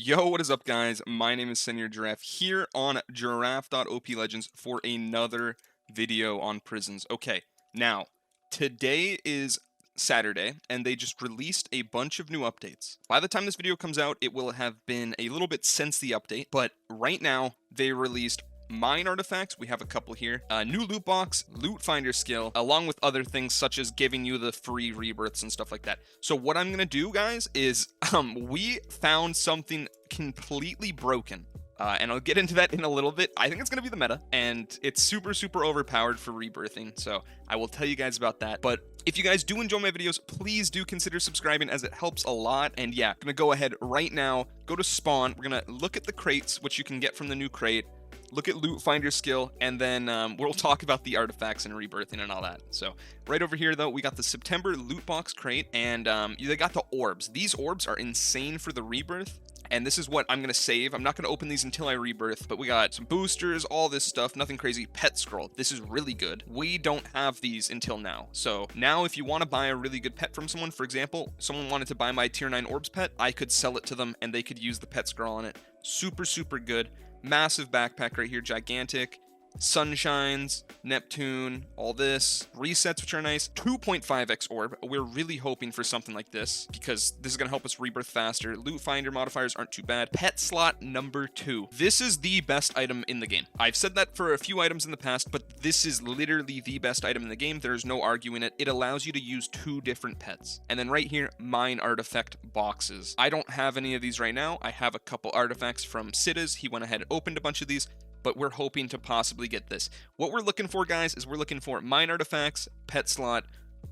Yo, what is up, guys? My name is Senior Giraffe here on giraffe.oplegends for another video on prisons. Okay, now, today is Saturday, and they just released a bunch of new updates. By the time this video comes out, it will have been a little bit since the update, but right now, they released mine artifacts. We have a couple here. New loot box, loot finder skill, along with other things such as giving you the free rebirths and stuff like that. So what I'm gonna do, guys, is we found something completely broken. And I'll get into that in a little bit. I think it's going to be the meta, and it's super overpowered for rebirthing, so I will tell you guys about that. But if you guys do enjoy my videos, please do consider subscribing, as it helps a lot. And yeah, I'm going to go ahead right now, go to spawn. We're going to look at the crates, which you can get from the new crate. Look at loot finder skill, and then we'll talk about the artifacts and rebirthing and all that. So right over here, though, we got the September loot box crate, and they got the orbs. These orbs are insane for the rebirth, and this is what I'm going to save. I'm not going to open these until I rebirth, but we got some boosters, all this stuff, nothing crazy. Pet scroll. This is really good. We don't have these until now. So now if you want to buy a really good pet from someone, for example, someone wanted to buy my tier 9 orbs pet, I could sell it to them, and they could use the pet scroll on it. Super good. Massive backpack right here, gigantic. Sunshines, Neptune, all this. Resets, which are nice. 2.5x orb. We're really hoping for something like this, because this is going to help us rebirth faster. Loot finder modifiers aren't too bad. Pet slot number 2. This is the best item in the game. I've said that for a few items in the past, but this is literally the best item in the game. There's no arguing it. It allows you to use 2 different pets. And then right here, mine artifact boxes. I don't have any of these right now. I have a couple artifacts from Sitas. He went ahead and opened a bunch of these, but we're hoping to possibly get this. What we're looking for, guys, is we're looking for mine artifacts, pet slot,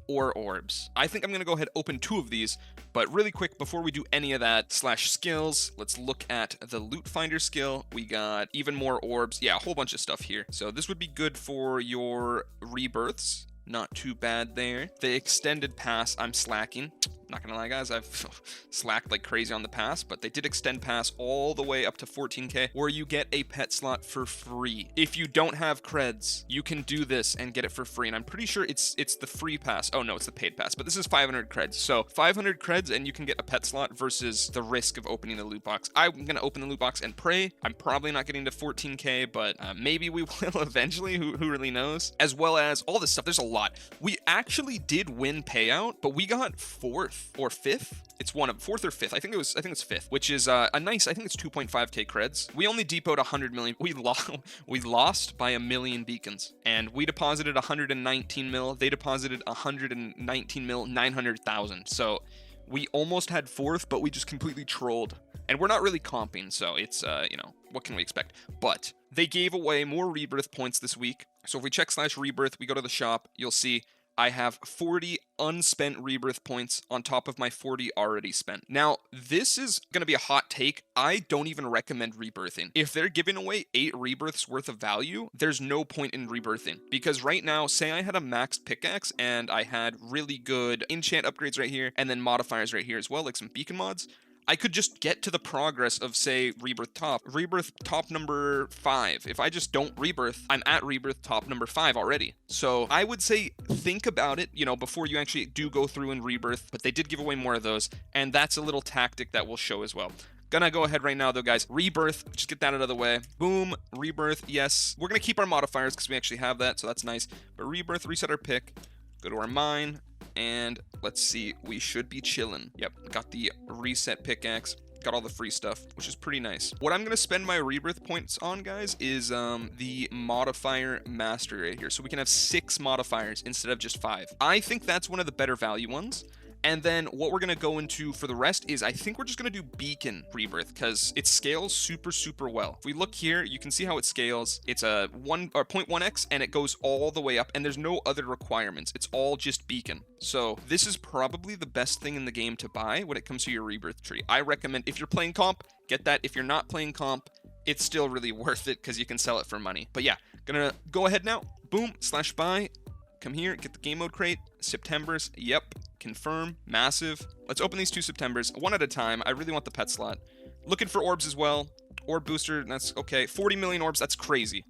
or orbs. I think I'm going to go ahead and open 2 of these, but really quick, before we do any of that, /skills, let's look at the loot finder skill. We got even more orbs. Yeah, a whole bunch of stuff here. So this would be good for your rebirths. Not too bad there. The extended pass, I'm slacking. Not gonna lie, guys, I've slacked like crazy on the pass, but they did extend pass all the way up to 14k, where you get a pet slot for free. If you don't have creds, you can do this and get it for free, and I'm pretty sure it's the free pass. Oh no, it's the paid pass, but this is 500 creds. So 500 creds and you can get a pet slot versus the risk of opening the loot box. I'm gonna open the loot box and pray. I'm probably not getting to 14k, but maybe we will eventually. Who really knows? As well as all this stuff. There's a lot. We actually did win payout, but we got 4th or 5th. It's one of 4th or 5th. I think it's 5th, which is a nice, I think it's 2.5k creds. We only depoted 100 million. We lost by 1 million beacons, and we deposited 119 mil. They deposited 119 mil, 900,000. So we almost had 4th, but we just completely trolled. And we're not really comping, so it's, you know, what can we expect? But they gave away more rebirth points this week. So if we check /rebirth, we go to the shop, you'll see I have 40 unspent rebirth points on top of my 40 already spent. Now, this is going to be a hot take. I don't even recommend rebirthing. If they're giving away 8 rebirths worth of value, there's no point in rebirthing. Because right now, say I had a maxed pickaxe and I had really good enchant upgrades right here, and then modifiers right here as well, like some beacon mods, I could just get to the progress of, say, rebirth top number 5. If I just don't rebirth, I'm at rebirth top number 5 already. So I would say think about it, you know, before you actually do go through and rebirth, but they did give away more of those, and that's a little tactic that will show as well. Gonna go ahead right now, though, guys. Rebirth, just get that out of the way. Boom, rebirth, yes. We're gonna keep our modifiers because we actually have that, so that's nice. But rebirth, reset our pick, go to our mine, and let's see, we should be chilling. Yep, got the reset pickaxe, got all the free stuff, which is pretty nice. What I'm going to spend my rebirth points on, guys, is the modifier mastery right here. So we can have 6 modifiers instead of just 5. I think that's one of the better value ones. And then what we're going to go into for the rest is I think we're just going to do beacon rebirth because it scales super well. If we look here, you can see how it scales. It's a 0.1x and it goes all the way up, and there's no other requirements. It's all just beacon. So this is probably the best thing in the game to buy when it comes to your rebirth tree. I recommend, if you're playing comp, get that. If you're not playing comp, it's still really worth it because you can sell it for money. But yeah, gonna go ahead now. Boom, /buy. Come here, get the game mode crate. September's, yep. Confirm, massive. Let's open these 2 Septembers, one at a time. I really want the pet slot. Looking for orbs as well. Orb booster, that's okay. 40 million orbs, that's crazy.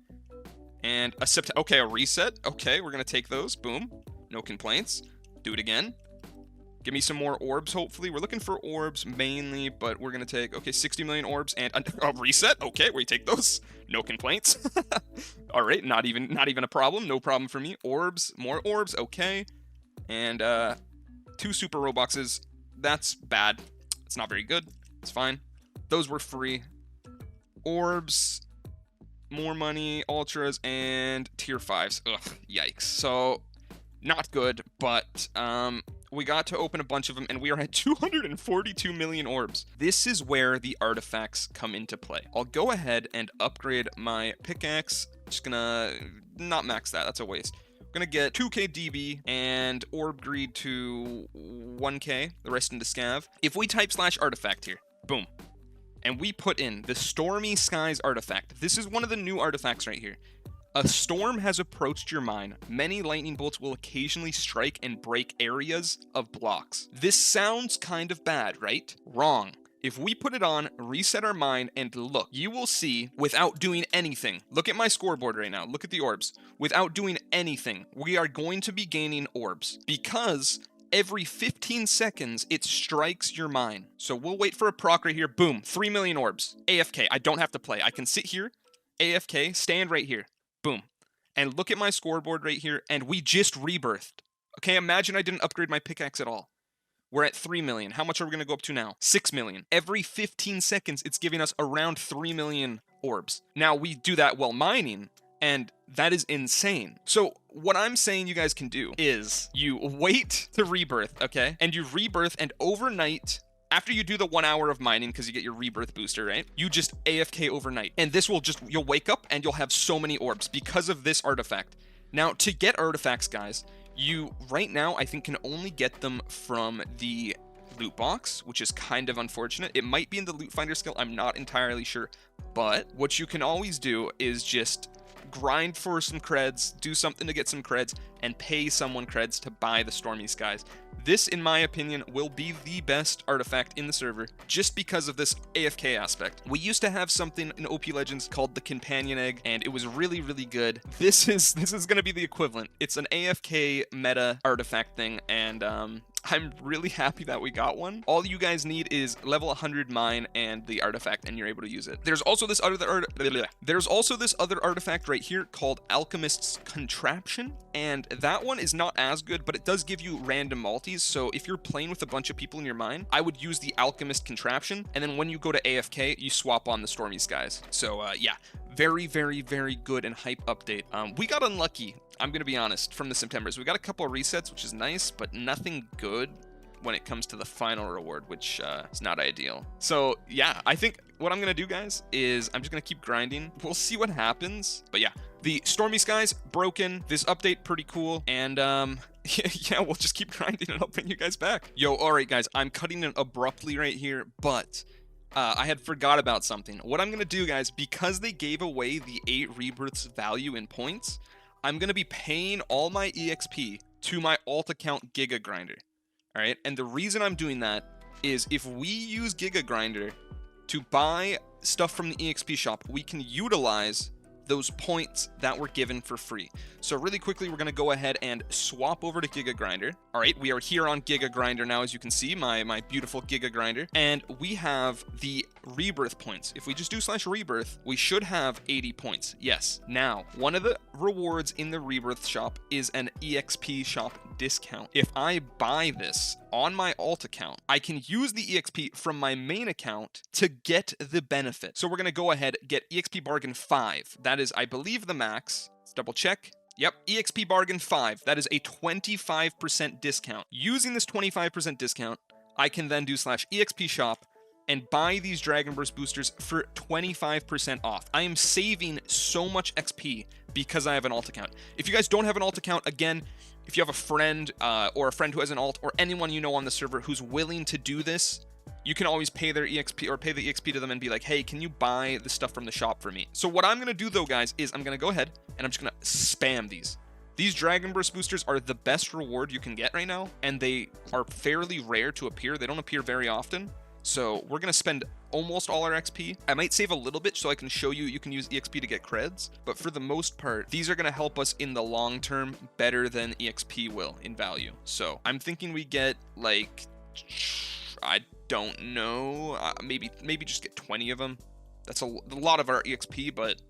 And a reset. Okay, we're gonna take those. Boom. No complaints. Do it again. Give me some more orbs, hopefully. We're looking for orbs mainly, but we're going to take, okay, 60 million orbs and a reset. Okay, we take those. No complaints. All right, not even a problem. No problem for me. Orbs, more orbs, okay. And 2 super Robuxes. That's bad. It's not very good. It's fine. Those were free. Orbs, more money, ultras, and tier 5s. Ugh, yikes. So, not good, but we got to open a bunch of them, and we are at 242 million orbs. This is where the artifacts come into play. I'll go ahead and upgrade my pickaxe. Just gonna not max that. That's a waste. I'm gonna get 2k DB and orb greed to 1k, the rest into scav. If we type /artifact here, boom, and we put in the Stormy Skies artifact. This is one of the new artifacts right here. A storm has approached your mine. Many lightning bolts will occasionally strike and break areas of blocks. This sounds kind of bad, right? Wrong. If we put it on, reset our mine, and look, you will see without doing anything. Look at my scoreboard right now. Look at the orbs. Without doing anything, we are going to be gaining orbs because every 15 seconds, it strikes your mine. So we'll wait for a proc right here. Boom, 3 million orbs. AFK, I don't have to play. I can sit here, AFK, stand right here. Boom. And look at my scoreboard right here, and we just rebirthed. Okay, imagine I didn't upgrade my pickaxe at all. We're at 3 million. How much are we going to go up to now? 6 million. Every 15 seconds, it's giving us around 3 million orbs. Now, we do that while mining, and that is insane. So what I'm saying you guys can do is you wait to rebirth, okay? And you rebirth, and overnight, after you do the 1 hour of mining, because you get your rebirth booster, right? You just AFK overnight. And this will just, you'll wake up and you'll have so many orbs because of this artifact. Now, to get artifacts, guys, you, right now, I think can only get them from the loot box, which is kind of unfortunate. It might be in the loot finder skill. I'm not entirely sure. But what you can always do is just grind for some creds, do something to get some creds, and pay someone creds to buy the Stormy Skies. This, in my opinion, will be the best artifact in the server just because of this AFK aspect. We used to have something in OPLegends called the Companion Egg, and it was really, really good. This is going to be the equivalent. It's an AFK meta artifact thing, and I'm really happy that we got one. All you guys need is level 100 mine and the artifact, and you're able to use it. There's also this other artifact right here called Alchemist's Contraption, and that one is not as good, but it does give you random multis. So if you're playing with a bunch of people in your mine, I would use the Alchemist Contraption, and then when you go to AFK, you swap on the Stormy Skies. So yeah, very, very, very good and hype update. We got unlucky, I'm gonna be honest, from the Septembers. We got a couple of resets, which is nice, but nothing good when it comes to the final reward, which is not ideal. So yeah, I think what I'm gonna do, guys, is I'm just gonna keep grinding. We'll see what happens, but yeah, the Stormy Skies broken. This update pretty cool, and yeah, we'll just keep grinding and I'll bring you guys back. Yo, all right, guys, I'm cutting it abruptly right here, but I had forgot about something. What I'm gonna do, guys, because they gave away the 8 rebirths value in points, I'm gonna be paying all my EXP to my alt account Giga Grinder. All right, and the reason I'm doing that is if we use Giga Grinder to buy stuff from the EXP shop, we can utilize those points that were given for free. So really quickly, we're going to go ahead and swap over to Giga Grinder. All right, we are here on Giga Grinder now, as you can see, my beautiful Giga Grinder, and we have the rebirth points. If we just do /rebirth, we should have 80 points. Yes. Now, one of the rewards in the rebirth shop is an EXP shop discount. If I buy this on my alt account, I can use the EXP from my main account to get the benefit. So we're going to go ahead, get EXP bargain 5. That is, I believe, the max. Let's double check. Yep, EXP bargain 5. That is a 25% discount. Using this 25% discount, I can then do /EXP shop and buy these Dragon Burst boosters for 25% off. I am saving so much XP because I have an alt account. If you guys don't have an alt account, again, if you have a friend or a friend who has an alt, or anyone you know on the server who's willing to do this, you can always pay their EXP or pay the EXP to them and be like, hey, can you buy the stuff from the shop for me? So what I'm gonna do though, guys, is I'm gonna go ahead and I'm just gonna spam these. These Dragon Burst boosters are the best reward you can get right now, and they are fairly rare to appear. They don't appear very often. So we're going to spend almost all our XP. I might save a little bit so I can show you can use EXP to get creds, but for the most part, these are going to help us in the long term better than EXP will in value. So I'm thinking we get like, I don't know, maybe just get 20 of them. That's a lot of our EXP, but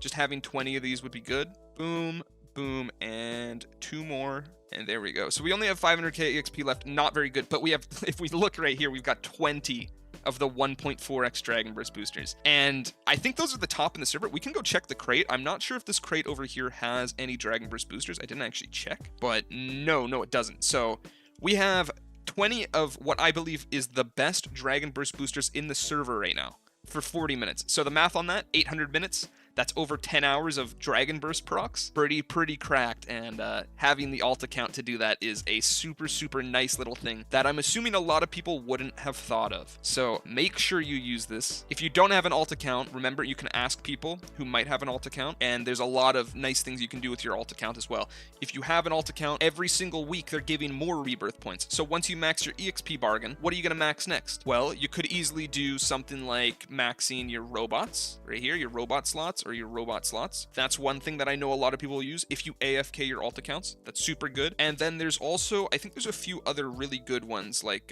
just having 20 of these would be good. Boom, boom, and 2 more. And there we go. So we only have 500k EXP left. Not very good, but we have, if we look right here, we've got 20 of the 1.4x Dragon Burst boosters. And I think those are the top in the server. We can go check the crate. I'm not sure if this crate over here has any Dragon Burst boosters. I didn't actually check, but no, it doesn't. So we have 20 of what I believe is the best Dragon Burst boosters in the server right now for 40 minutes. So the math on that, 800 minutes. That's over 10 hours of Dragon Burst procs. Pretty cracked, and having the alt account to do that is a super nice little thing that I'm assuming a lot of people wouldn't have thought of. So make sure you use this. If you don't have an alt account, remember you can ask people who might have an alt account, and there's a lot of nice things you can do with your alt account as well. If you have an alt account, every single week they're giving more rebirth points. So once you max your EXP bargain, what are you going to max next? Well, you could easily do something like maxing your robots right here, your robot slots, or your robot slots. That's one thing that I know a lot of people use. If you AFK your alt accounts, that's super good. And then there's also, I think there's a few other really good ones, like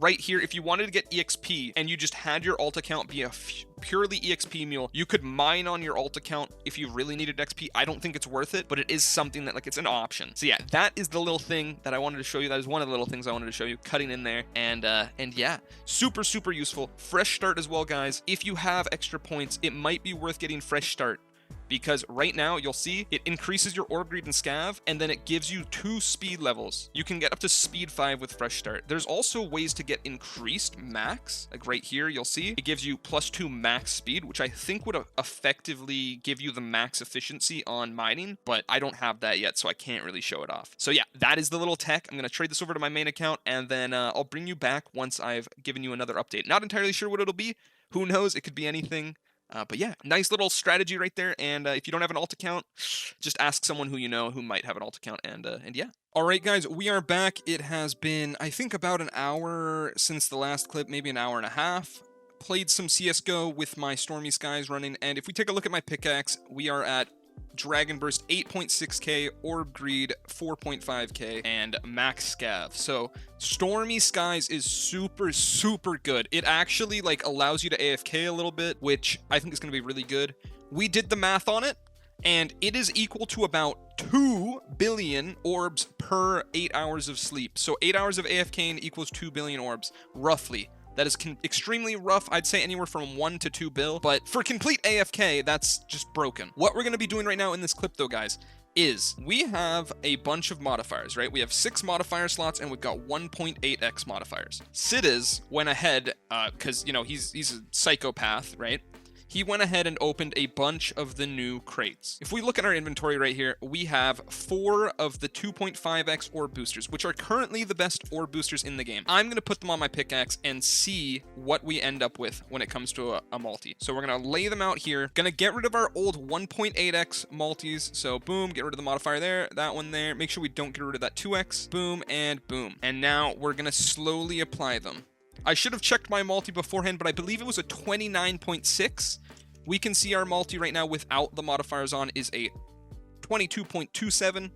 right here, if you wanted to get EXP and you just had your alt account be a purely EXP mule, you could mine on your alt account if you really needed XP. I don't think it's worth it, but it is something that, like, it's an option. So yeah, that is the little thing that I wanted to show you. That is one of the little things I wanted to show you, cutting in there. And yeah, super useful. Fresh start as well, guys. If you have extra points, it might be worth getting fresh start, because right now you'll see it increases your orb greed and scav, and then it gives you 2 speed levels. You can get up to speed 5 with fresh start. There's also ways to get increased max, like right here you'll see it gives you +2 max speed, which I think would effectively give you the max efficiency on mining, but I don't have that yet, so I can't really show it off. So yeah, that is the little tech. I'm going to trade this over to my main account, and then I'll bring you back once I've given you another update. Not entirely sure what it'll be. Who knows? It could be anything. But yeah, nice little strategy right there. And if you don't have an alt account, just ask someone who you know who might have an alt account. And yeah. All right, guys, we are back. It has been, I think, about an hour since the last clip, maybe an hour and a half. Played some CSGO with my Stormy Skies running. And if we take a look at my pickaxe, we are at Dragon Burst 8.6k, Orb Greed 4.5k, and Max Scav. So Stormy Skies is super good. It actually like allows you to AFK a little bit, which I think is going to be really good. We did the math on it, and it is equal to about 2 billion orbs per 8 hours of sleep. So 8 hours of AFKing equals 2 billion orbs, roughly. That is extremely rough. I'd say anywhere from 1 to 2 bill, but for complete AFK, that's just broken. What we're going to be doing right now in this clip, though, guys, is we have a bunch of modifiers, right? We have 6 modifier slots, and we've got 1.8x modifiers. Sidiz went ahead, because, you know, he's a psychopath, right? He went ahead and opened a bunch of the new crates. If we look at our inventory right here, we have 4 of the 2.5x orb boosters, which are currently the best orb boosters in the game. I'm going to put them on my pickaxe and see what we end up with when it comes to a multi. So we're going to lay them out here. Going to get rid of our old 1.8x multis. So boom, get rid of the modifier there, that one there. Make sure we don't get rid of that 2x. Boom and boom. And now we're going to slowly apply them. I should have checked my multi beforehand, but I believe it was a 29.6. We can see our multi right now without the modifiers on is a 22.27.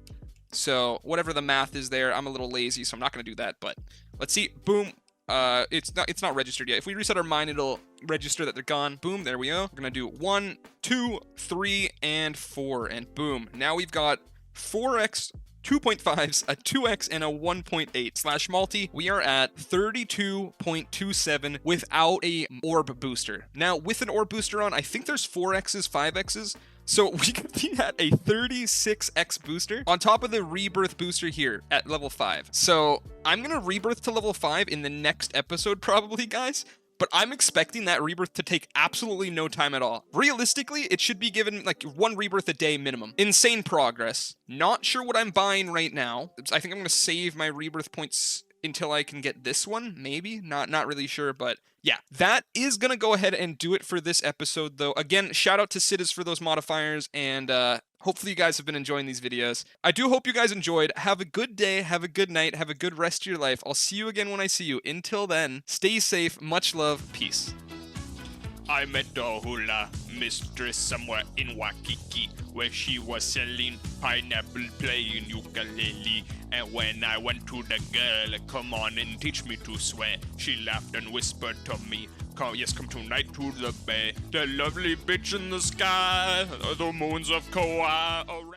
So whatever the math is there, I'm a little lazy, so I'm not going to do that. But let's see. Boom. It's not registered yet. If we reset our mine, it'll register that they're gone. Boom. There we go. We're going to do 1, 2, 3, and 4. And boom. Now we've got 4x 2.5s, a 2x, and a 1.8 slash multi. We are at 32.27 without a orb booster. Now, with an orb booster on, I think there's 4x's, 5x's. So we could be at a 36x booster on top of the rebirth booster here at level 5. So I'm going to rebirth to level 5 in the next episode probably, guys. But I'm expecting that rebirth to take absolutely no time at all. Realistically, it should be given like 1 rebirth a day minimum. Insane progress. Not sure what I'm buying right now. I think I'm going to save my rebirth points until I can get this one, maybe. Not really sure, but yeah, that is gonna go ahead and do it for this episode, though. Again, shout out to Sidus for those modifiers, and hopefully you guys have been enjoying these videos. I do hope you guys enjoyed. Have a good day, have a good night, have a good rest of your life. I'll see you again when I see you. Until then, stay safe, much love, peace. I met a hula mistress somewhere in Waikiki, where she was selling pineapple playing ukulele. And when I went to the girl, come on and teach me to swear, she laughed and whispered to me, come tonight to the bay, the lovely bitch in the sky, the moons of Kauai.